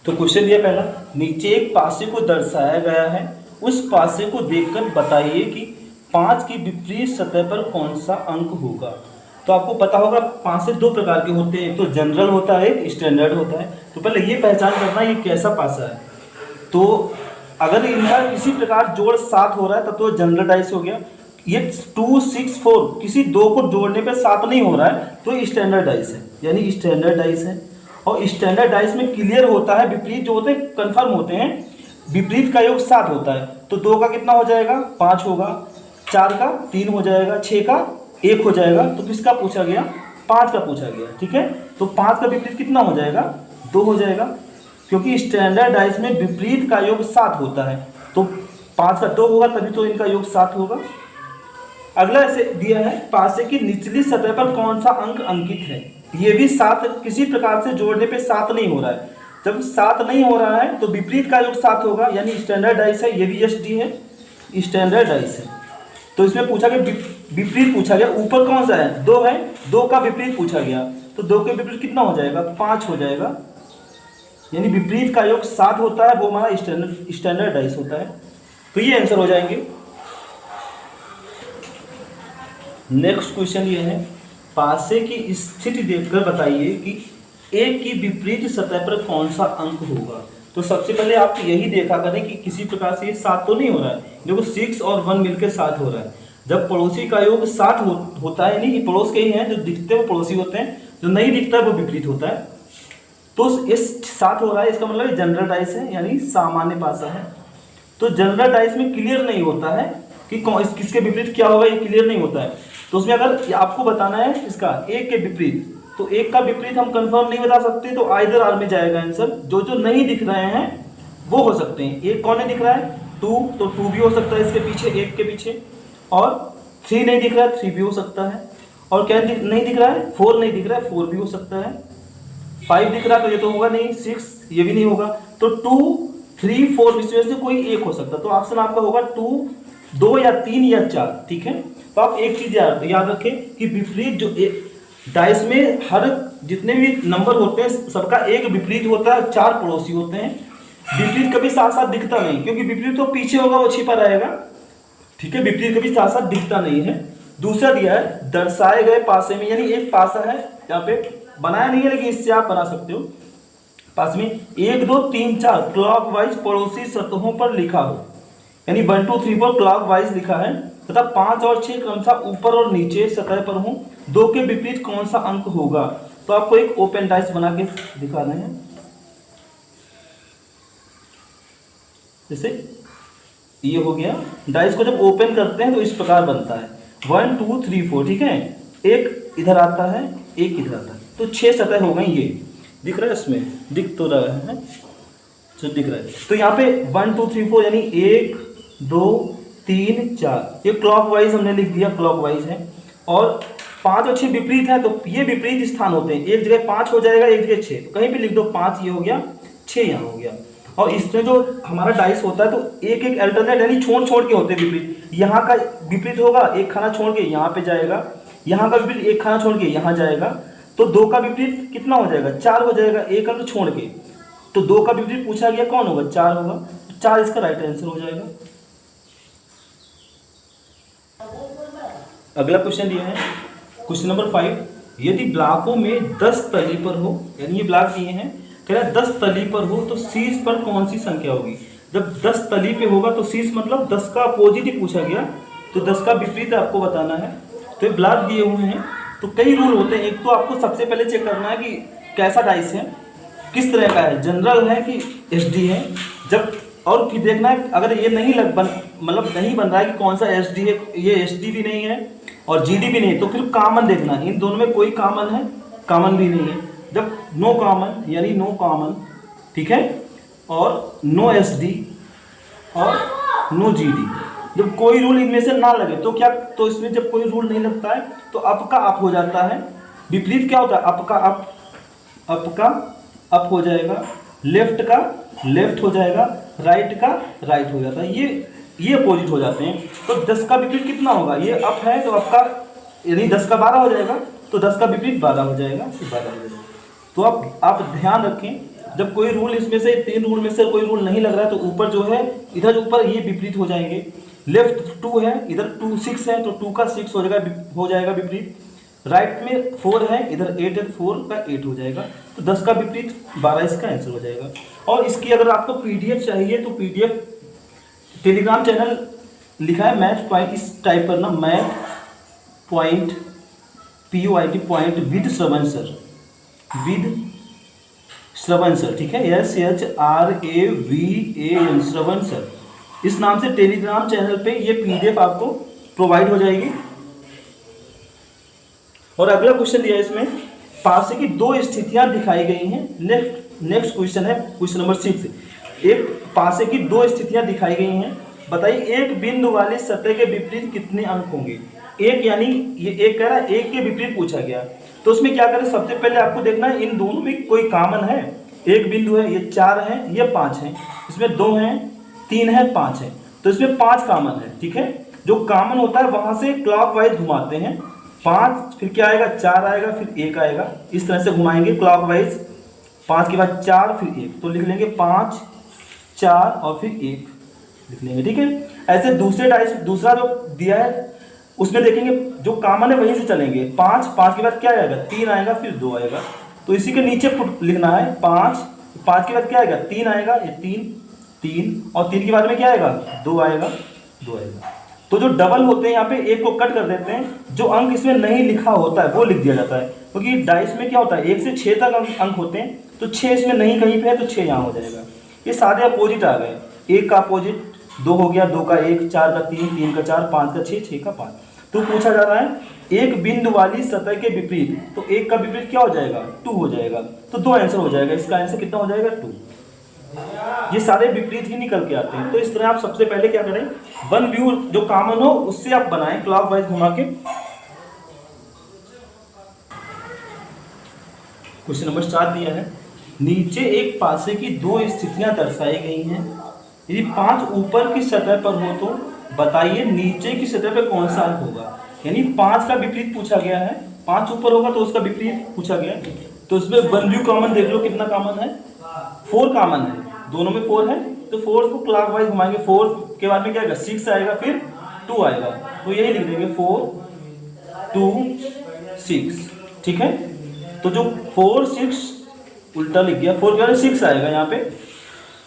तो क्वेश्चन दिया पहला, नीचे एक पासे को दर्शाया गया है, उस पासे को देखकर बताइए कि 5 की विपरीत सतह पर कौन सा अंक होगा। तो आपको पता होगा पासे दो प्रकार के होते हैं, एक तो जनरल होता है, एक स्टैंडर्ड होता है। तो पहले ये पहचान करना ये कैसा पासा है। तो अगर इनका किसी प्रकार जोड़ 7 हो रहा है तब तो जनरल डाइस हो गया। ये 2, 6, 4 किसी दो को जोड़ने पे 7 नहीं हो रहा है तो स्टैंडर्ड डाइस है, यानी स्टैंडर्ड डाइस है। और स्टैंडर्ड डाइस में क्लियर होता है, विपरीत जो होते हैं कंफर्म होते हैं। विपरीत का योग 7 होता है तो 2 का कितना हो जाएगा, 5 होगा, 4 का 3 हो जाएगा, 6 का 1 हो जाएगा। तो किसका पूछा गया, 5 का पूछा गया, ठीक है। तो 5 का विपरीत कितना हो जाएगा, 2 हो जाएगा, क्योंकि स्टैंडर्ड डाइस में विपरीत का योग 7 होता है। तो 5 का 2 होगा तभी तो इनका योग 7 होगा। अगला ऐसे दिया है, पासे की निचली सतह पर कौन सा अंक अंकित है। ये भी 7 किसी प्रकार से जोड़ने पे 7 नहीं हो रहा है। जब 7 नहीं हो रहा है तो विपरीत का योग 7 होगा, यानी स्टैंडर्ड डाइस है। ये भी एसडी है, स्टैंडर्ड डाइस है। तो इसमें पूछा गया विपरीत पूछा गया, ऊपर कौन सा है, 2 है, 2 का विपरीत पूछा गया तो 2 के विपरीत कितना हो जाएगा, 5 हो जाएगा, यानी विपरीत का योग 7 होता है, वो हमारा स्टैंडर्ड डाइस होता है। तो ये आंसर हो जाएंगे। नेक्स्ट क्वेश्चन ये है, पासे की स्थिति देखकर बताइए कि एक की विपरीत सतह पर कौन सा अंक होगा। तो सबसे पहले आप यही देखा करें कि किसी प्रकार से ये 7 तो नहीं हो रहा है। देखो 6 और 1 मिलकर 7 हो रहा है। जब पड़ोसी का योग 7 होता है, यानी पड़ोस के ही हैं, जो दिखते हैं वो पड़ोसी होते हैं, जो नहीं दिखता है वो विपरीत होता है। तो इस 7 हो रहा है, इसका मतलब जनरल डाइस है, यानी सामान्य पासा है। तो जनरल डाइस में क्लियर नहीं होता है कि किसके विपरीत क्या होगा, ये क्लियर नहीं होता है। तो उसमें अगर आपको बताना है इसका एक के विपरीत, तो एक का विपरीत हम कंफर्म नहीं बता सकते, तो आइदर आर में जाएगा आंसर। जो जो नहीं दिख रहे हैं वो हो सकते हैं। एक कौन नहीं दिख रहा है, 2, तो 2 भी हो सकता है इसके पीछे, एक के पीछे। और 3 नहीं दिख रहा है, 3 भी हो सकता है। और क्या नहीं दिख रहा है, 4 नहीं दिख रहा है, 4 भी हो सकता है। 5 दिख रहा है तो ये तो होगा नहीं, 6 ये भी नहीं होगा। तो 2, 3, 4 इसमें से कोई एक हो सकता है। तो ऑप्शन आपका होगा 2 या 3 या 4, ठीक है। तो आप एक चीज याद रखें कि विपरीत जो डाइस में हर जितने भी नंबर होते हैं सबका एक विपरीत होता है, 4 पड़ोसी होते हैं। विपरीत कभी साथ साथ दिखता नहीं, क्योंकि विपरीत तो पीछे होगा, वो छिपा रहेगा, ठीक है। विपरीत कभी साथ साथ दिखता नहीं है। दूसरा दिया है, दर्शाए गए पासे में, यानी एक पासा है, यहाँ पे बनाया नहीं है लेकिन इससे आप बना सकते हो। पास में 1, 2, 3, 4 क्लॉकवाइज पड़ोसी सतहों पर लिखा हो, यानी 1, 2, 3, 4 क्लॉकवाइज लिखा है, तथा 5 और 6 क्रमशः ऊपर और नीचे सतह पर हो। 2 के विपरीत कौन सा अंक होगा। तो आपको एक ओपन डाइस बना के दिखा रहे हैं, जैसे ये हो गया। डाइस को जब ओपन करते हैं तो इस प्रकार बनता है 1, 2, 3, 4, ठीक है। एक इधर आता है, एक इधर आता है, तो 6 सतह हो गई। ये दिख रहा है, इसमें दिख तो रहा है, जो दिख रहा है। तो यहाँ पे 1, 2, 3, 4 यानी 1, 2, 3, 4 ये क्लॉकवाइज हमने लिख दिया, क्लॉकवाइज है। और 5 और 6 विपरीत है, तो ये विपरीत स्थान होते हैं। एक जगह 5 हो जाएगा, एक जगह 6, कहीं भी लिख दो, 5 ये हो गया, 6 यहाँ हो गया। और इसमें जो हमारा डाइस होता है तो एक एक अल्टरनेट, यानी छोड़ छोड़ के होते हैं विपरीत। यहाँ का विपरीत होगा, एक खाना छोड़ के यहाँ पे जाएगा, यहाँ का विपरीत एक खाना छोड़ के यहाँ जाएगा। तो 2 का विपरीत कितना हो जाएगा, 4 हो जाएगा, एक अंक छोड़ के। तो 2 का विपरीत पूछा गया कौन होगा, 4 होगा, 4 इसका राइट आंसर हो जाएगा। अगला क्वेश्चन दिया है, क्वेश्चन नंबर 5, यदि ब्लॉकों में 10 तली पर हो, यानी ये ब्लॉक दिए हैं, कह रहा है 10 तली पर हो तो शीर्ष पर कौन सी संख्या होगी। जब 10 तली पे होगा तो शीर्ष मतलब 10 का अपोजिट ही पूछा गया, तो 10 का विपरीत आपको बताना है। तो ये ब्लॉक दिए हुए हैं, तो कई रूल होते हैं। एक तो आपको सबसे पहले चेक करना है कि कैसा डाइस है, किस तरह का है, जनरल है कि एसडी है। जब और फिर देखना है अगर ये नहीं मतलब नहीं बन रहा है कि कौन सा एसडी है, ये एसडी भी नहीं है और जीडी भी नहीं है, तो फिर कॉमन देखना है। इन दोनों में कोई कॉमन है, कॉमन भी नहीं है। जब नो कॉमन यानी नो कॉमन, ठीक है, और नो एसडी और नो जीडी, जब कोई रूल इनमें से ना लगे तो क्या, तो इसमें जब कोई रूल नहीं लगता है तो अप का अप हो जाता है। विपरीत क्या होता है, अप का अप हो जाएगा, लेफ्ट का लेफ्ट हो जाएगा, राइट का राइट हो जाता है। ये अपोजिट हो जाते हैं। तो 10 का विपरीत कितना होगा, ये अप है तो अप का यानी 10 का 12 हो जाएगा, तो 10 का विपरीत 12 हो जाएगा, 12 हो जाएगा। तो आप ध्यान रखें जब कोई रूल इसमें से 3 रूल में से कोई रूल नहीं लग रहा है तो ऊपर जो है इधर जो ऊपर ये विपरीत हो जाएंगे। लेफ्ट 2 है, इधर 2 6 है तो 2 का 6 हो जाएगा विपरीत। राइट में 4 है, इधर 8 है, 4 का 8 हो जाएगा। तो 10 का विपरीत 12 इसका आंसर हो जाएगा। और इसकी अगर आपको पीडीएफ चाहिए तो पीडीएफ टेलीग्राम चैनल लिखा है मैथ पॉइंट, इस टाइप करना math point POINT point with Shravan sir, with Shravan sir, ठीक है, SHRAVAN श्रवण सर, इस नाम से टेलीग्राम चैनल पे ये पीडीएफ आपको प्रोवाइड हो जाएगी। और अगला क्वेश्चन दिया है इसमें, पासे की 2 स्थितियां दिखाई गई हैं। नेक्स्ट क्वेश्चन है क्वेश्चन नंबर 6। एक पासे की 2 स्थितियां दिखाई गई हैं, बताइए एक बिंदु वाली सतह के विपरीत कितने अंक होंगे। एक यानी ये एक कह रहा है, एक के विपरीत पूछा गया तो उसमें क्या करें, सबसे पहले आपको देखना है इन दोनों में कोई कॉमन है। एक बिंदु है, ये 4 है, ये 5 है, इसमें 2 है, 3 है, 5 है, तो इसमें 5 कॉमन है, ठीक है। जो कॉमन होता है वहां से क्लॉकवाइज घुमाते हैं, 5 फिर क्या आएगा, 4 आएगा, फिर 1 आएगा, इस तरह से घुमाएंगे क्लॉकवाइज। 5 के बाद 4 फिर 1, तो लिख लेंगे 5 4 और फिर 1 लिख लेंगे, ठीक है। ऐसे दूसरा जो दिया है उसमें देखेंगे जो कॉमन है वहीं से चलेंगे। 5 के बाद क्या आएगा, 3 आएगा, फिर 2 आएगा, तो इसी के नीचे लिखना है 5 के बाद क्या आएगा, 3 आएगा, ये 3 और 3 के बाद में क्या आएगा, 2 आएगा। तो जो डबल होते हैं यहाँ पे एक को कट कर देते हैं, जो अंक इसमें नहीं लिखा होता है वो लिख दिया जाता है, क्योंकि डाइस में क्या होता है 1 से 6 तक अंक होते हैं, तो 6 इसमें नहीं कहीं पे है तो 6 यहाँ हो जाएगा। ये सारे अपोजिट आ गए, 1 का अपोजिट 2 हो गया, 2 का 1, 4 का 3, 3 का 4, 5 का 6, 6 का 5। तो पूछा जा रहा है एक बिंदु वाली सतह के विपरीत, तो 1 का विपरीत क्या हो जाएगा, 2 हो जाएगा, तो 2 आंसर हो जाएगा। इसका आंसर कितना हो जाएगा, 2। ये सारे विपरीत ही निकल के आते हैं। तो इस तरह आप सबसे पहले क्या करें, वन व्यू जो कॉमन हो उससे आप बनाएं क्लॉकवाइज घुमा के। क्वेश्चन नंबर 7 दिया है, नीचे एक पासे की 2 स्थितियां दर्शाई गई हैं। यदि 5 ऊपर की सतह पर हो तो बताइए नीचे की सतह पर कौन सा अंक होगा। यानी 5 का विपरीत पूछा गया है, 5 ऊपर होगा तो उसका विपरीत पूछा गया। तो इसमें वन व्यू कॉमन देख लो कितना कॉमन है, 4 कॉमन है, दोनों में 4 है, तो 4 को क्लॉकवाइज घुमाएंगे। 4 के बाद में क्या आएगा, 6 आएगा, फिर 2 आएगा, तो यही लिख देंगे 4 2 6, ठीक है। तो जो 4 6 उल्टा लिख गया, 4 के बाद 6 आएगा, यहाँ पे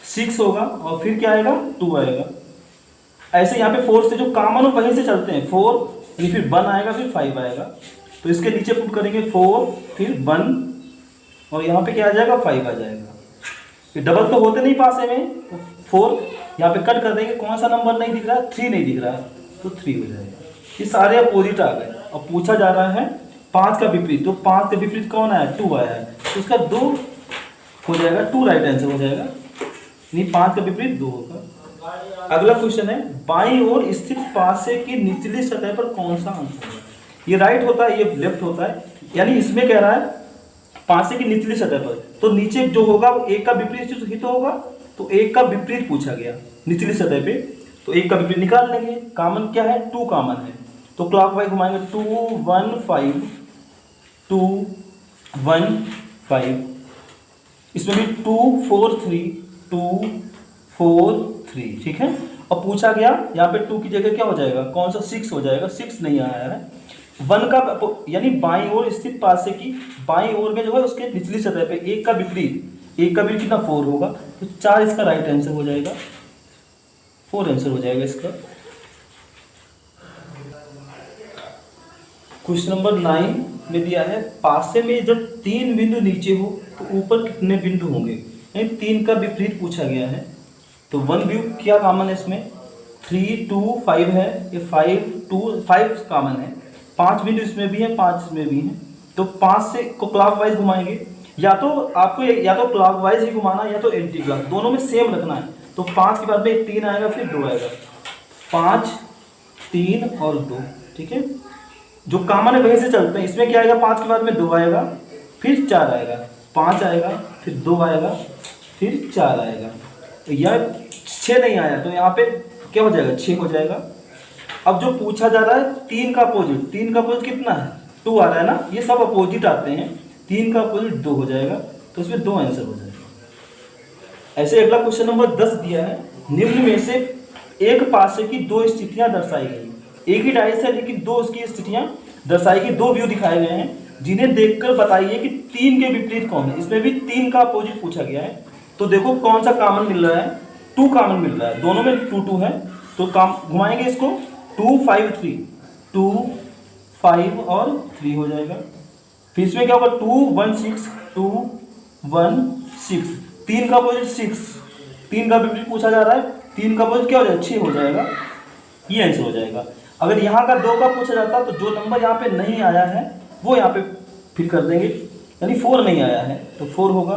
6 होगा और फिर क्या आएगा, 2 आएगा। ऐसे यहाँ पे 4 से जो कॉमन हो वहीं से चलते हैं, 4 फिर 1 आएगा, फिर 5 आएगा, तो इसके नीचे पुट करेंगे 4 फिर 1 और यहाँ पे क्या आ जाएगा, 5 आ जाएगा। फिर डबल तो होते नहीं पासे में, तो 4 यहाँ पे कट कर देंगे, कौन सा नंबर नहीं दिख रहा है, 3 नहीं दिख रहा है, तो 3 हो जाएगा। ये सारे अपोजिट आ गए। और पूछा जा रहा है 5 का विपरीत, तो 5 का विपरीत कौन आया, 2 आया है, तो इसका 2 हो जाएगा, 2 राइट आंसर हो जाएगा। नहीं, 5 का विपरीत 2 होगा। अगला क्वेश्चन है, बाईं ओर स्थित पासे की निचली सतह पर कौन सा अंक होगा। ये राइट होता है, ये लेफ्ट होता है, यानी इसमें कह रहा है पासे की निचली सतह पर, तो नीचे जो होगा वो 1 का विपरीत ही तो होगा, तो 1 का विपरीत पूछा गया निचली सतह पे, तो 1 का विपरीत निकाल लेंगे। कॉमन क्या है, 2 कॉमन है, तो क्लॉकवाइज घुमाएंगे 2 1 5 2 1 5, इसमें भी 2 4 3 2 4 3, ठीक है। और पूछा गया यहाँ पे 2 की जगह क्या हो जाएगा, कौन सा, 6 हो जाएगा, 6 नहीं आया है। 1 का यानी बाईं ओर स्थित पासे की बाईं ओर में जो है उसके निचली सतह पे 1 का विपरीत, 1 का विपरीत कितना, 4 होगा, तो 4 इसका राइट आंसर हो जाएगा, 4 आंसर हो जाएगा इसका। क्वेश्चन नंबर 9 में दिया है, पासे में जब 3 बिंदु नीचे हो तो ऊपर कितने बिंदु होंगे। यानी 3 का विपरीत पूछा गया है, तो वन व्यू क्या कॉमन है इसमें, 3 2 5 है, ये 5 2 5 कॉमन है, 5 बिंदु इसमें भी है, 5 इसमें भी है, तो 5 से को क्लॉकवाइज घुमाएंगे, या तो आपको या तो क्लॉकवाइज ही घुमाना या तो एंटी क्लॉक, दोनों में सेम रखना है। तो 5 के बाद में 3 आएगा, फिर 2 आएगा, 5 3 और 2, ठीक है। जो कॉमन है वहीं से चलते हैं, इसमें क्या आएगा, 5 के बाद में 2 आएगा, फिर 4 आएगा, 5 आएगा, फिर 2 आएगा, फिर 4 आएगा, तो यह 6 नहीं आया, तो यहाँ पे क्या हो जाएगा, 6 हो जाएगा। अब जो पूछा जा रहा है 3 का अपोजिट, 3 का अपोजिट कितना है, 2 आ रहा है ना, ये सब अपोजिट आते हैं, 3 का अपोजिट 2 हो जाएगा, तो इसमें 2 आंसर हो जाएगा। ऐसे अगला क्वेश्चन नंबर 10 दिया है, निम्न में से एक पासे की दो स्थितियां दर्शाई गई। एक ही डाइस है लेकिन दो उसकी स्थितियां दर्शाई गई, दो व्यू दिखाए गए हैं, जिन्हें देखकर बताइए कि 3 के विपरीत कौन है। इसमें भी 3 का अपोजिट पूछा गया है। तो देखो कौन सा कॉमन मिल रहा है, 2 कॉमन मिल रहा है, दोनों में 2 2 है, तो काम घुमाएंगे इसको, 2 5 3, 2 5 और 3 हो जाएगा। फिर इसमें क्या होगा, 2 1 6, 2 1 6, 3 का अपोजिट 6, 3 का विपरीत पूछा जा रहा है, 3 का अपोजिट क्या हो जाएगा, 6 हो जाएगा, ये आंसर हो जाएगा। अगर यहाँ का 2 का पूछा जाता तो जो नंबर यहाँ पे नहीं आया है वो यहाँ पे फिल कर देंगे, यानी 4 नहीं आया है तो 4 होगा,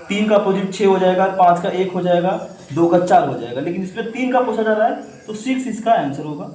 3 का अपोजिट 6 हो जाएगा, 5 का 1 हो जाएगा, 2 का 4 हो जाएगा, लेकिन इसमें 3 का पूछा जा रहा है तो 6 इसका आंसर होगा।